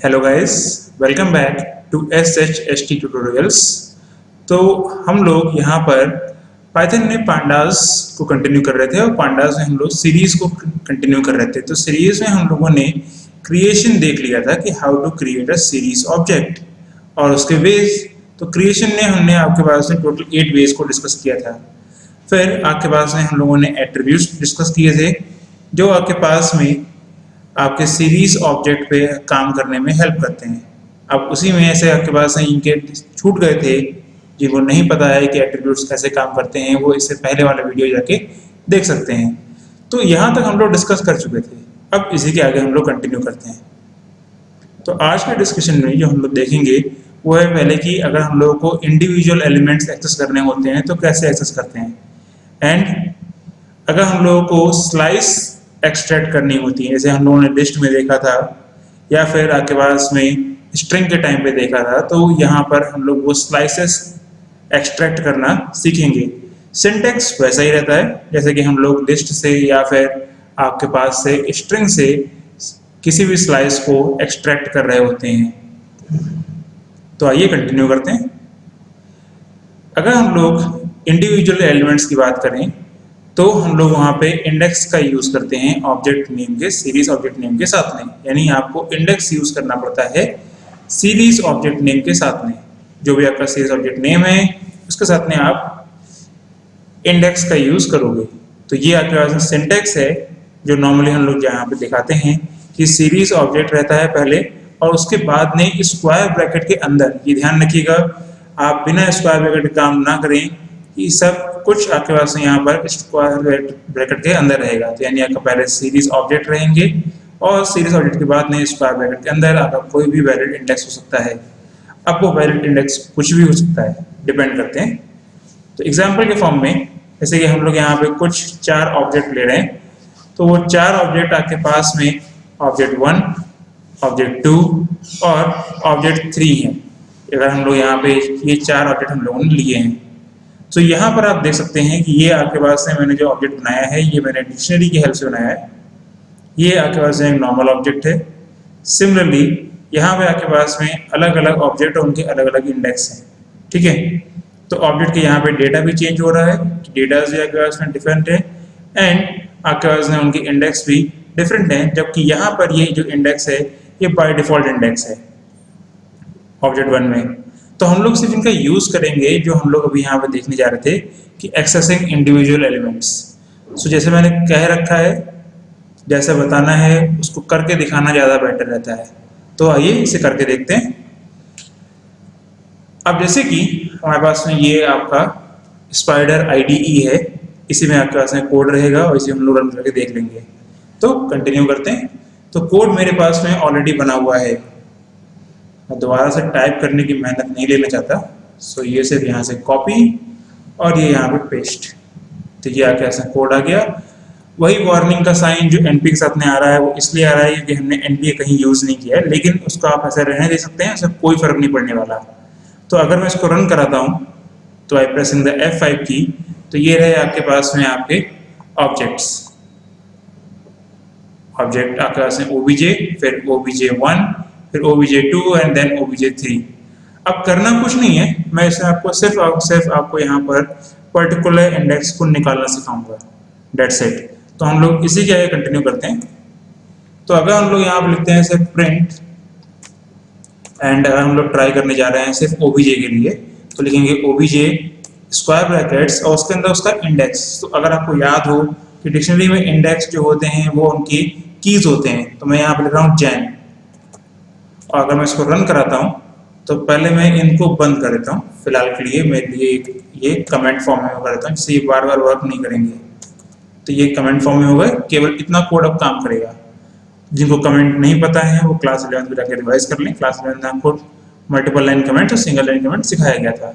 Hello guys, welcome back to SHST tutorials. तो हम लोग यहाँ पर पाइथन में पांडास को कंटिन्यू कर रहे थे और पांडास में हम लोग सीरीज को कंटिन्यू कर रहे थे। तो सीरीज में हम लोगों ने क्रिएशन देख लिया था कि how to create a series object और उसके वेज। तो क्रिएशन में हमने आपके पास में टोटल 8 वेज को डिस्कस किया था। फिर आपके पास में हम लोगों ने एट्रीब्यूट्स डिस्कस किए थे जो आपके पास में आपके सीरीज ऑब्जेक्ट पे काम करने में हेल्प करते हैं। अब उसी में ऐसे आपके पास इनके छूट गए थे जिनको नहीं पता है कि एट्रीब्यूट्स कैसे काम करते हैं, वो इससे पहले वाला वीडियो जाके देख सकते हैं। तो यहाँ तक हम लोग डिस्कस कर चुके थे। अब इसी के आगे हम लोग कंटिन्यू करते हैं। तो आज के डिस्कशन में जो हम लोग देखेंगे वो है पहले कि अगर हम लोगों को इंडिविजुअल एलिमेंट्स एक्सेस करने होते हैं तो कैसे एक्सेस करते हैं, एंड अगर हम लोगों को स्लाइस एक्सट्रैक्ट करनी होती है, जैसे हम लोगों ने लिस्ट में देखा था या फिर आपके पास में स्ट्रिंग के टाइम पे देखा था, तो यहाँ पर हम लोग वो स्लाइसेस एक्सट्रैक्ट करना सीखेंगे। सिंटैक्स वैसा ही रहता है जैसे कि हम लोग लिस्ट से या फिर आपके पास से स्ट्रिंग से किसी भी स्लाइस को एक्सट्रैक्ट कर रहे होते हैं। तो आइए कंटिन्यू करते हैं। अगर हम लोग इंडिविजुअल एलिमेंट्स की बात करें तो हम लोग वहाँ पे इंडेक्स का यूज करते हैं ऑब्जेक्ट नेम के, सीरीज ऑब्जेक्ट नेम के साथ में। यानी आपको इंडेक्स यूज करना पड़ता है सीरीज ऑब्जेक्ट नेम के साथ में। जो भी आपका सीरीज ऑब्जेक्ट नेम है उसके साथ में आप इंडेक्स का यूज करोगे। तो ये आपके पास सिंटैक्स है जो नॉर्मली हम लोग यहाँ पे दिखाते हैं कि सीरीज ऑब्जेक्ट रहता है पहले और उसके बाद में स्क्वायर ब्रैकेट के अंदर। ये ध्यान रखिएगा, आप बिना स्क्वायर ब्रैकेट काम ना करें। ये सब कुछ आपके पास यहाँ पर स्क्वायर ब्रैकेट के अंदर रहेगा। तो यानी आपका पहले सीरीज ऑब्जेक्ट रहेंगे और सीरीज ऑब्जेक्ट के बाद में स्क्वायर ब्रैकेट के अंदर आपका कोई भी वैलिड इंडेक्स हो सकता है। अब वो वैलिड इंडेक्स कुछ भी हो सकता है, डिपेंड करते हैं। तो एग्जाम्पल के फॉर्म में जैसे कि हम लोग यहाँ पे कुछ 4 ऑब्जेक्ट ले रहे हैं, तो वो 4 ऑब्जेक्ट आपके पास में ऑब्जेक्ट 1, ऑब्जेक्ट 2 और ऑब्जेक्ट 3 है। अगर हम लोग यहाँ पे ये 4 ऑब्जेक्ट हम लोगों ने लिए हैं, तो यहाँ पर आप देख सकते हैं कि ये आपके पास में मैंने जो ऑब्जेक्ट बनाया है ये मैंने डिक्शनरी की हेल्प से बनाया है। ये आपके पास में एक नॉर्मल ऑब्जेक्ट है। सिमिलरली यहाँ पे आपके पास में अलग अलग ऑब्जेक्ट और उनके अलग अलग इंडेक्स हैं। ठीक है, तो ऑब्जेक्ट के यहाँ पे डेटा भी चेंज हो रहा है, डेटा भी आपके पास में डिफरेंट है एंड आपके पास में उनके इंडेक्स भी डिफरेंट है। जबकि यहाँ पर ये जो इंडेक्स है ये बाय डिफॉल्ट इंडेक्स है ऑब्जेक्ट 1 में। तो हम लोग सिर्फ इनका यूज करेंगे जो हम लोग अभी यहाँ पे देखने जा रहे थे कि एक्सेसिंग इंडिविजुअल एलिमेंट्स। सो जैसे मैंने कह रखा है, जैसे बताना है उसको करके दिखाना ज़्यादा बेटर रहता है। तो आइए इसे करके देखते हैं। अब जैसे कि हमारे पास में ये आपका स्पाइडर IDE है, इसी में आपके पास में कोड रहेगा और इसे हम लोग रन करके देख लेंगे। तो कंटिन्यू करते हैं। तो कोड मेरे पास में ऑलरेडी बना हुआ है, मैं दोबारा से टाइप करने की मेहनत नहीं लेना चाहता। सो ये सिर्फ यहाँ से कॉपी और ये यहाँ पे पेस्ट। तो ये आके ऐसा कोड आ गया। वही वार्निंग का साइन जो NP के साथ में आ रहा है वो इसलिए आ रहा है क्योंकि हमने NP कहीं यूज़ नहीं किया है, लेकिन उसको आप ऐसे रहने दे सकते हैं, उससे कोई फर्क नहीं पड़ने वाला। तो अगर मैं इसको रन कराता हूँ तो आई प्रेसिंग द F5 की, तो ये रहे आपके पास में आपके ऑब्जेक्ट्स। ऑब्जेक्ट आपके पास में OBJ, फिर OBJ1, फिर OBJ2 एंड देन OBJ3। अब करना कुछ नहीं है, मैं इसे आपको सिर्फ आपको यहाँ पर पर्टिकुलर इंडेक्स को निकालना सिखाऊंगा, डेट्स इट। तो हम लोग इसी के आगे कंटिन्यू करते हैं। तो अगर हम लोग यहाँ पर लिखते हैं सिर्फ प्रिंट एंड अगर हम लोग ट्राई करने जा रहे हैं सिर्फ OBJ के लिए, तो लिखेंगे OBJ स्क्वायर ब्रैकेट्स और उसके अंदर उसका इंडेक्स। तो अगर आपको याद हो कि डिक्शनरी में इंडेक्स जो होते हैं वो उनकी कीज होते हैं, तो मैं यहाँ पर लिख रहा हूँ जैन। और अगर मैं इसको रन कराता हूँ तो पहले मैं इनको बंद कर देता हूँ फिलहाल के लिए। मेरे लिए ये कमेंट फॉर्म में कर देता हूँ जिससे ये बार बार वर्क नहीं करेंगे। तो ये कमेंट फॉर्म में हो गए, केवल इतना कोड अब काम करेगा। जिनको कमेंट नहीं पता है वो क्लास 11 में जाकर रिवाइज कर लें। क्लास 11 में आपको मल्टीपल लाइन कमेंट और सिंगल लाइन कमेंट सिखाया गया था।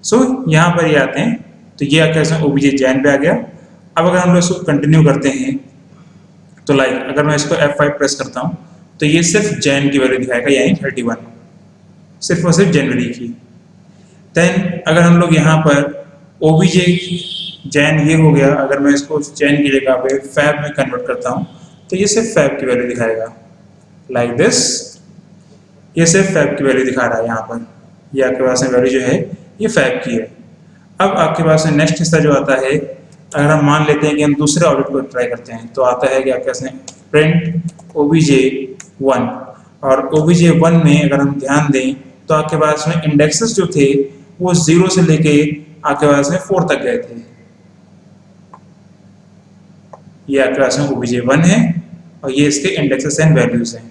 सो यहाँ पर ये आते हैं, तो ये आके OBJ जैन पे आ गया। अब अगर हम लोग इसको कंटिन्यू करते हैं तो लाइक अगर मैं इसको F5 प्रेस करता हूँ तो ये सिर्फ जैन की वैल्यू दिखाएगा, यानी 31, सिर्फ और सिर्फ जनवरी की। देन अगर हम लोग यहाँ पर OBJ जैन ये हो गया, अगर मैं इसको जैन की जगह पे फैब में कन्वर्ट करता हूँ तो ये सिर्फ फैब की वैल्यू दिखाएगा, लाइक दिस। ये सिर्फ फैब की वैल्यू दिखा रहा है यहाँ पर, ये आपके पास में वैल्यू जो है ये फैब की है। अब आपके पास में नेक्स्ट हिस्सा जो आता है, अगर हम मान लेते हैं कि हम दूसरे ऑब्जेक्ट को ट्राई करते हैं, तो आता है कि आपके पास में प्रिंट obj1, और obj1 में अगर हम ध्यान दें तो आपके पास में इंडेक्सेस जो थे वो 0 से लेके आपके पास में 4 तक गए थे। ये आपके पास में obj1 है और ये इसके इंडेक्सेस एंड वैल्यूज हैं।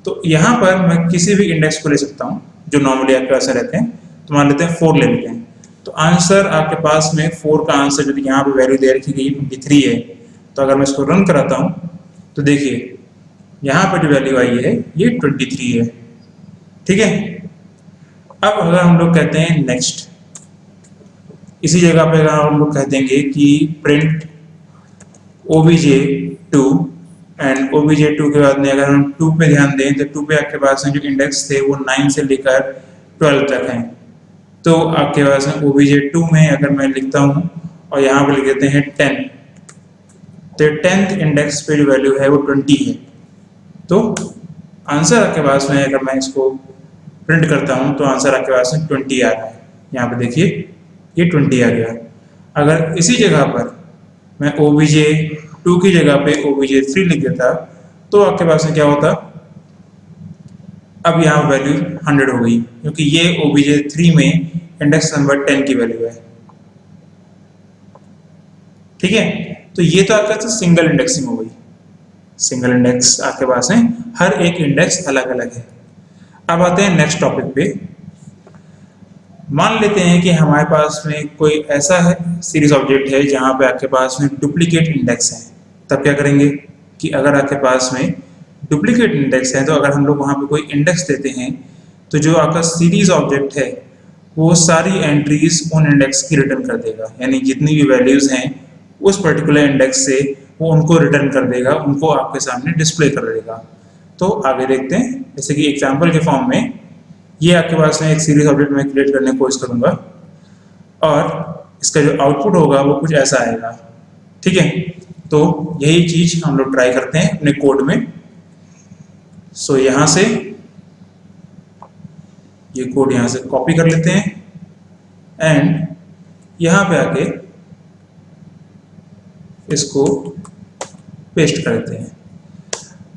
तो यहाँ पर मैं किसी भी इंडेक्स को ले सकता हूँ जो नॉर्मली आपके पास रहते हैं, तो मान लेते हैं 4 ले लेते हैं। तो आंसर आपके पास में 4 का आंसर यदि यहाँ पे वैल्यू दे रखी गई 23 है, तो अगर मैं इसको रन कराता हूँ तो देखिए यहाँ पर जो वैल्यू आई है ये 23 है। ठीक है, अब अगर हम लोग कहते हैं नेक्स्ट, इसी जगह पे अगर हम लोग कह देंगे कि प्रिंट obj2 एंड obj2 के बाद में अगर हम 2 पे ध्यान दें तो 2 पे आपके पास में जो इंडेक्स थे वो 9 से लेकर 12 तक हैं। तो आपके पास में obj2 में अगर मैं लिखता हूँ और यहाँ पे लिख देते हैं 10, तो 10th इंडेक्स पे जो वैल्यू है वो 20 है। तो आंसर आपके पास में अगर मैं इसको प्रिंट करता हूँ तो आंसर आपके पास में 20 आ रहा है। यहाँ पे देखिए ये 20 आ गया। अगर इसी जगह पर मैं obj2 की जगह पे obj3 लिख देता तो आपके पास में क्या होता, अब यहाँ वैल्यू 100 हो गई, क्योंकि ये obj3 में इंडेक्स नंबर 10 की वैल्यू है। ठीक है, तो ये तो आपका सिंगल इंडेक्सिंग हो गई। सिंगल इंडेक्स आपके पास है, हर एक इंडेक्स अलग अलग है। अब आते हैं नेक्स्ट टॉपिक पे। मान लेते हैं कि हमारे पास में कोई ऐसा है सीरीज ऑब्जेक्ट है जहाँ पे आपके पास में डुप्लीकेट इंडेक्स है। तब क्या करेंगे कि अगर आपके पास में डुप्लीकेट इंडेक्स है तो अगर हम लोग वहाँ पे कोई इंडेक्स देते हैं तो जो आपका सीरीज ऑब्जेक्ट है वो सारी एंट्रीज उन इंडेक्स की रिटर्न कर देगा, यानी जितनी भी वैल्यूज हैं उस पर्टिकुलर इंडेक्स से वो उनको रिटर्न कर देगा, उनको आपके सामने डिस्प्ले कर देगा। तो आगे देखते हैं, जैसे कि एग्जाम्पल के फॉर्म में ये आपके पास में एक सीरीज ऑब्जेक्ट में क्रिएट करने की कोशिश करूंगा और इसका जो आउटपुट होगा वो कुछ ऐसा आएगा। ठीक है, तो यही चीज हम लोग ट्राई करते हैं अपने कोड में। सो यहाँ से ये कोड यहाँ से कॉपी कर लेते हैं एंड यहाँ पे आके इसको पेस्ट कर देते हैं।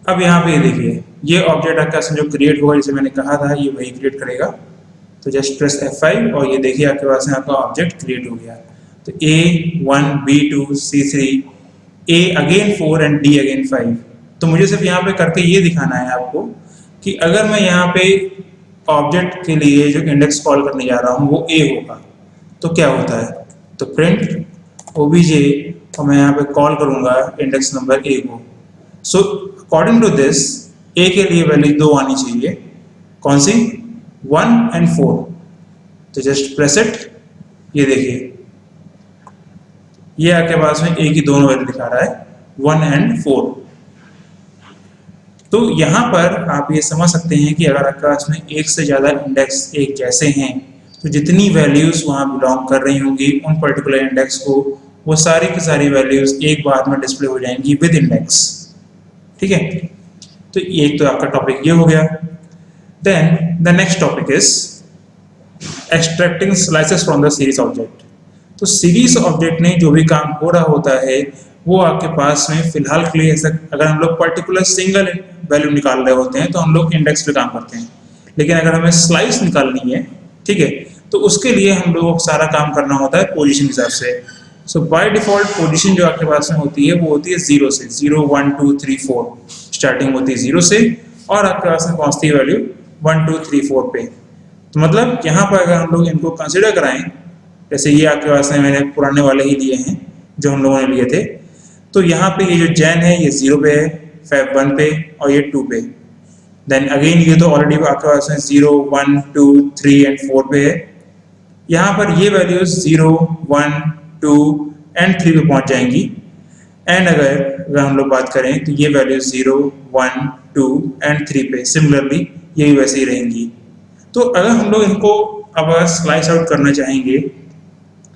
अब यहाँ पे देखिए ये ऑब्जेक्ट आपका जो क्रिएट होगा, जैसे मैंने कहा था ये वही क्रिएट करेगा। तो जस्ट प्रेस F5 और ये देखिए आपके पास में आपका ऑब्जेक्ट क्रिएट हो गया। तो A1 B2 C3 A again 4 and D again 5। तो मुझे सिर्फ यहाँ पे करके ये दिखाना है आपको कि अगर मैं यहाँ पे ऑब्जेक्ट के लिए जो इंडेक्स कॉल करने जा रहा हूँ वो A होगा तो क्या होता है, तो प्रिंट obj और मैं यहाँ पे कॉल करूँगा इंडेक्स नंबर A को। So according to this A के लिए वैल्यू 2 आनी चाहिए, कौन सी, 1 एंड 4। तो जस्ट प्रेस इट, ये देखिए ये आपके पास में A की दोनों वैल्यू दिखा रहा है 1 एंड 4। तो यहाँ पर आप ये समझ सकते हैं कि अगर आपके पास में एक से ज़्यादा इंडेक्स एक जैसे हैं तो जितनी वैल्यूज़ वहाँ बिलोंग कर रही होंगी उन पर्टिकुलर इंडेक्स को, वो सारी की सारी वैल्यूज़ एक बार में डिस्प्ले हो जाएंगी विद इंडेक्स। ठीक है, तो एक तो आपका टॉपिक ये हो गया। Then the next topic is extracting slices from the series object. तो सीरीज ऑब्जेक्ट में जो भी काम हो रहा होता है वो आपके पास में फिलहाल के लिए, अगर हम लोग पर्टिकुलर सिंगल वैल्यू निकाल रहे होते हैं तो हम लोग इंडेक्स पे काम करते हैं, लेकिन अगर हमें स्लाइस निकालनी है, ठीक है, तो उसके लिए हम लोगों को सारा काम करना होता है पोजीशन हिसाब से। सो बाय डिफॉल्ट पोजीशन जो आपके पास में होती है वो होती है 0 से, 0 1 2 3 4 स्टार्टिंग होती है 0 से और आपके पास में पहुंचती है वैल्यू 1 2 3 4 पे। तो मतलब यहाँ पर अगर हम लोग इनको कंसिडर कराएं, जैसे ये आपके पास में मैंने पुराने वाले ही लिए हैं जो हम लोगों ने लिए थे, तो यहाँ पे ये जो जैन है ये 0 पे है, फैब 1 पे और ये 2 पे। देन अगेन ये तो ऑलरेडी आपके पास में 0 1 2 3 एंड 4 पे है। यहाँ पर ये वैल्यूज 0 1 2 एंड 3 पे पहुंच जाएंगी। एंड अगर हम लोग बात करें तो ये वैल्यूज 0 1 2 एंड 3 पे सिमिलरली ये भी वैसे ही रहेंगी। तो अगर हम लोग इनको अब स्लाइस आउट करना चाहेंगे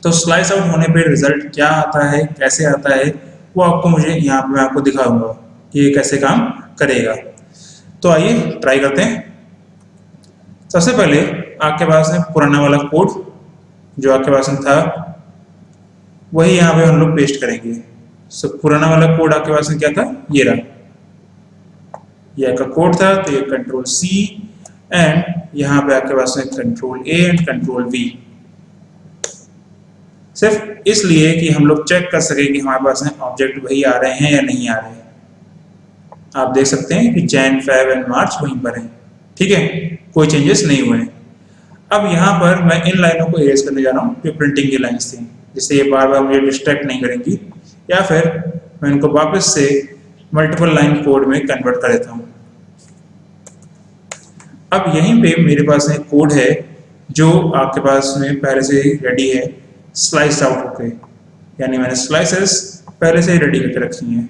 तो स्लाइस आउट होने पे रिजल्ट क्या आता है, कैसे आता है, वो आपको मुझे यहाँ पे मैं आपको दिखाऊंगा कि ये कैसे काम करेगा। तो आइए ट्राई करते हैं। सबसे पहले आपके पास है पुराना वाला कोड जो आपके पास में था, वही यहाँ पे हम लोग पेस्ट करेंगे। सो पुराना वाला कोड आपके पास में क्या था, ये रहा, ये आपका कोड था। तो ये कंट्रोल सी एंड यहाँ पे आपके पास में control A and control we, सिर्फ इसलिए कि हम लोग चेक कर सके कि हमारे पास में ऑब्जेक्ट वही आ रहे हैं या नहीं आ रहे हैं। आप देख सकते हैं कि जैन, फेब एंड मार्च वहीं पर है, ठीक है, कोई चेंजेस नहीं हुए हैं। अब यहाँ पर मैं इन लाइनों को इरेज करने जा रहा हूँ जो प्रिंटिंग की लाइन्स थी, जिससे ये बार बार मुझे डिस्ट्रैक्ट नहीं करेंगी, या फिर मैं इनको वापस से मल्टीपल लाइन कोड में कन्वर्ट कर देता हूँ। अब यहीं पे मेरे पास एक कोड है जो आपके पास में पहले से रेडी है, स्लाइस आउट होके, यानी मैंने स्लाइसेस पहले से ही रेडी करके रखी हैं।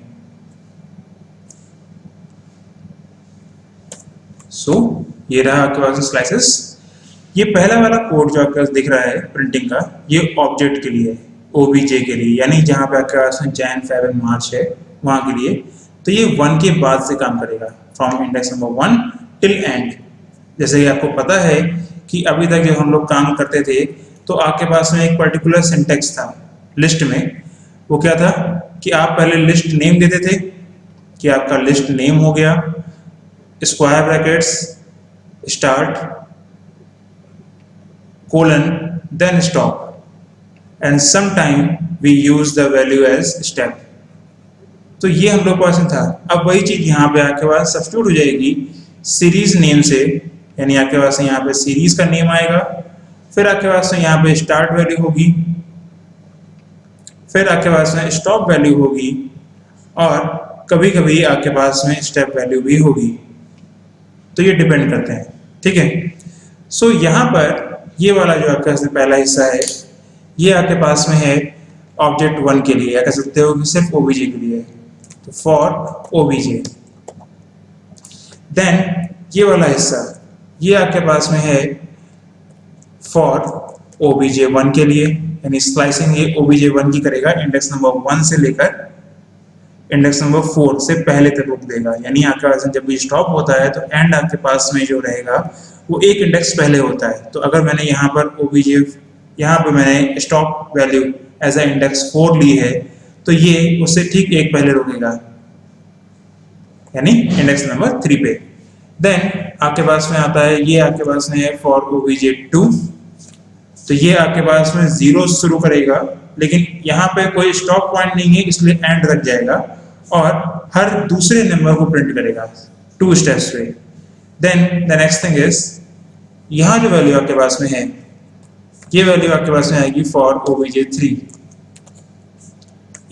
सो ये रहा आपके पास स्लाइसेस। ये पहला वाला कोड जो आपके पास दिख रहा है प्रिंटिंग का, ये ऑब्जेक्ट के लिए, ओबीजे के लिए, यानी जहां पे आपके पास में जैन, फेब एंड मार्च है वहां के लिए। तो ये 1 के बाद से काम करेगा, from index number 1 till and. जैसे कि आपको पता है कि अभी तक जब हम लोग काम करते थे तो आपके पास में एक पर्टिकुलर सिंटेक्स था लिस्ट में। वो क्या था कि आप पहले लिस्ट नेम देते थे कि आपका लिस्ट नेम हो गया, square brackets, start, colon, then stop, and sometime we use the value as step. तो ये हम लोग पास में था। अब वही चीज यहाँ पे आपके पास सब्स्टिट्यूट हो जाएगी सीरीज नेम से, यानी आपके पास यहाँ पे सीरीज का नेम आएगा, फिर आपके पास में यहाँ पे स्टार्ट वैल्यू होगी, फिर आपके पास में स्टॉप वैल्यू होगी, और कभी कभी आपके पास में स्टेप वैल्यू भी होगी। तो ये डिपेंड करते हैं, ठीक है। सो यहाँ पर ये वाला जो आपके पास पहला हिस्सा है, ये आपके पास में है ऑब्जेक्ट 1 के लिए, या कह सकते हो कि सिर्फ ओबीजे के लिए। तो फॉर ओबीजे, देन ये वाला हिस्सा ये आपके पास में है फॉर ओबीजे 1 के लिए, यानी स्लाइसिंग ये ओबीजे 1 की करेगा, इंडेक्स नंबर 1 से लेकर इंडेक्स नंबर 4 से पहले तक रोक देगा। यानी आपके पास जब भी स्टॉप होता है तो एंड आपके पास में जो रहेगा वो एक इंडेक्स पहले होता है। तो अगर मैंने यहाँ पर ओबीजे, यहाँ पर मैंने stop value as a index 4 ली है, तो ये उससे ठीक एक पहले रोकेगा, यानी इंडेक्स नंबर 3 पे। देन आपके पास में आता है, ये आपके पास में है फॉर ओबीजे 2। तो ये आपके पास में 0 शुरू करेगा, लेकिन यहाँ पे कोई स्टॉप पॉइंट नहीं है, इसलिए एंड रख जाएगा और हर दूसरे नंबर को प्रिंट करेगा 2 स्टेप्स पे। Then the next thing is, यहाँ जो वैल्यू आपके पास में है, ये वैल्यू आपके पास में आएगी फॉर ओबीजे 3।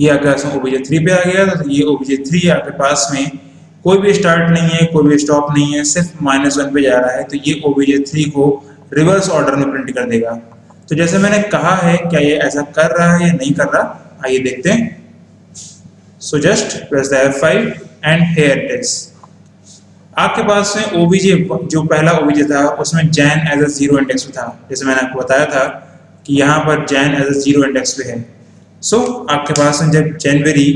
ये आपके पास में ओबीजे 3 पे आ गया, तो ये ओबीजे 3 आपके पास में कोई भी स्टार्ट नहीं है, कोई भी स्टॉप नहीं है, सिर्फ -1 पे जा रहा है। तो ये ओबीजे 3 को रिवर्स ऑर्डर में प्रिंट कर देगा। तो जैसे मैंने कहा है, क्या ये ऐसा कर रहा है या नहीं कर रहा, आइए देखते हैं। So just press the F5 and here it is. आपके पास में ओबीजे जो पहला ओबीजे था उसमें जैन एज अ 0 इंडेक्स पे था, जैसे मैंने आपको बताया था कि यहाँ पर जैन एज अ 0 इंडेक्स पे है। सो आपके पास में जब जनवरी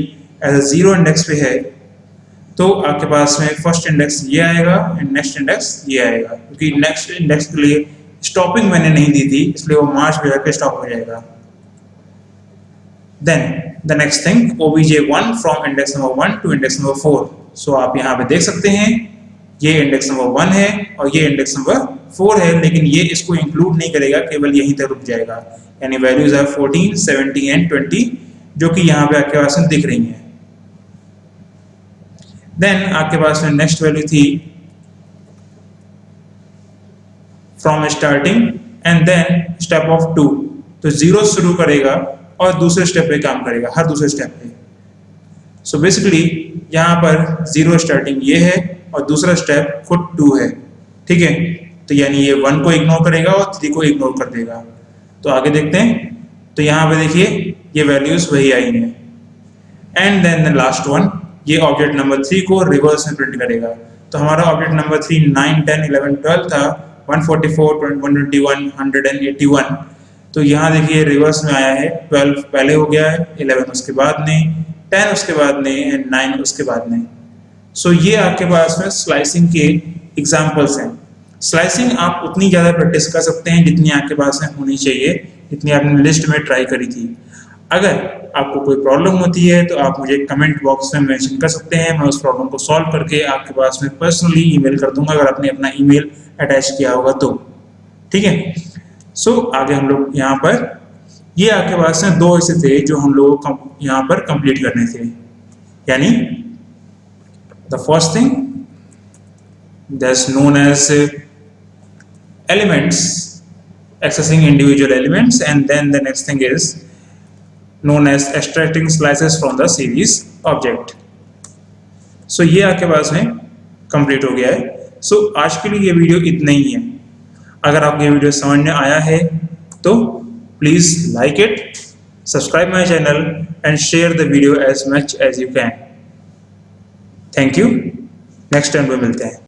एज अ 0 इंडेक्स पे है, तो आपके पास में फर्स्ट इंडेक्स ये आएगा एंड नेक्स्ट इंडेक्स ये आएगा, क्योंकि नेक्स्ट इंडेक्स के लिए स्टॉपिंग मैंने नहीं दी थी, इसलिए वो मार्च पे जाकर स्टॉप हो जाएगा। Then the next thing, OBJ 1 from index number 1 to index number 4। So आप यहाँ पे देख सकते हैं ये इंडेक्स नंबर 1 है और ये इंडेक्स नंबर 4 है, लेकिन ये इसको इंक्लूड नहीं करेगा, केवल यहीं तक रुक जाएगा। यानी वैल्यूज है 14, 17 एंड 20, जो कि यहाँ पे आपके पास में दिख रही हैं। देन आपके पास में नेक्स्ट वैल्यू थी from starting and then step of 2। तो 0 शुरू करेगा और दूसरे स्टेप पे काम करेगा, हर दूसरे स्टेप पे। सो बेसिकली यहाँ पर 0 स्टार्टिंग ये है और दूसरा स्टेप खुद 2 है, ठीक है। तो यानी ये 1 को इग्नोर करेगा और 3 को इग्नोर कर देगा। तो आगे देखते हैं। तो यहाँ पे देखिए ये वैल्यूज वही आई हैं। And then the last one, ये ऑब्जेक्ट नंबर 3 को रिवर्स में प्रिंट करेगा। तो हमारा ऑब्जेक्ट नंबर 3 9, 10, 11, 12 था, 144, 121, 181। तो यहाँ देखिए रिवर्स में आया है, 12 पहले हो गया है, 11 उसके बाद नहीं, 10 उसके बाद नहीं एंड 9 उसके बाद नहीं। सो ये आपके पास में स्लाइसिंग के एग्जाम्पल्स हैं। स्लाइसिंग आप उतनी ज़्यादा प्रैक्टिस कर सकते हैं जितनी आपके पास में होनी चाहिए, जितनी आपने लिस्ट में ट्राई करी थी। अगर आपको कोई प्रॉब्लम होती है तो आप मुझे कमेंट बॉक्स में मेंशन कर सकते हैं, मैं उस प्रॉब्लम को सॉल्व करके आपके पास में पर्सनली ईमेल कर दूंगा अगर आपने अपना ईमेल अटैच किया होगा तो। ठीक है, सो आगे हम लोग यहाँ पर ये आपके पास में दो ऐसे थे जो हम लोगों को यहाँ पर कंप्लीट करने थे, यानी the first thing that's known as elements, accessing individual elements, and then the next thing is known as extracting slices from the series object. So ये आपके पास में कंप्लीट हो गया है। So आज के लिए ये वीडियो इतना ही है। अगर आपको ये वीडियो समझ में आया है तो please like it, subscribe my channel and share the video as much as you can. Thank you, next time पे मिलते हैं।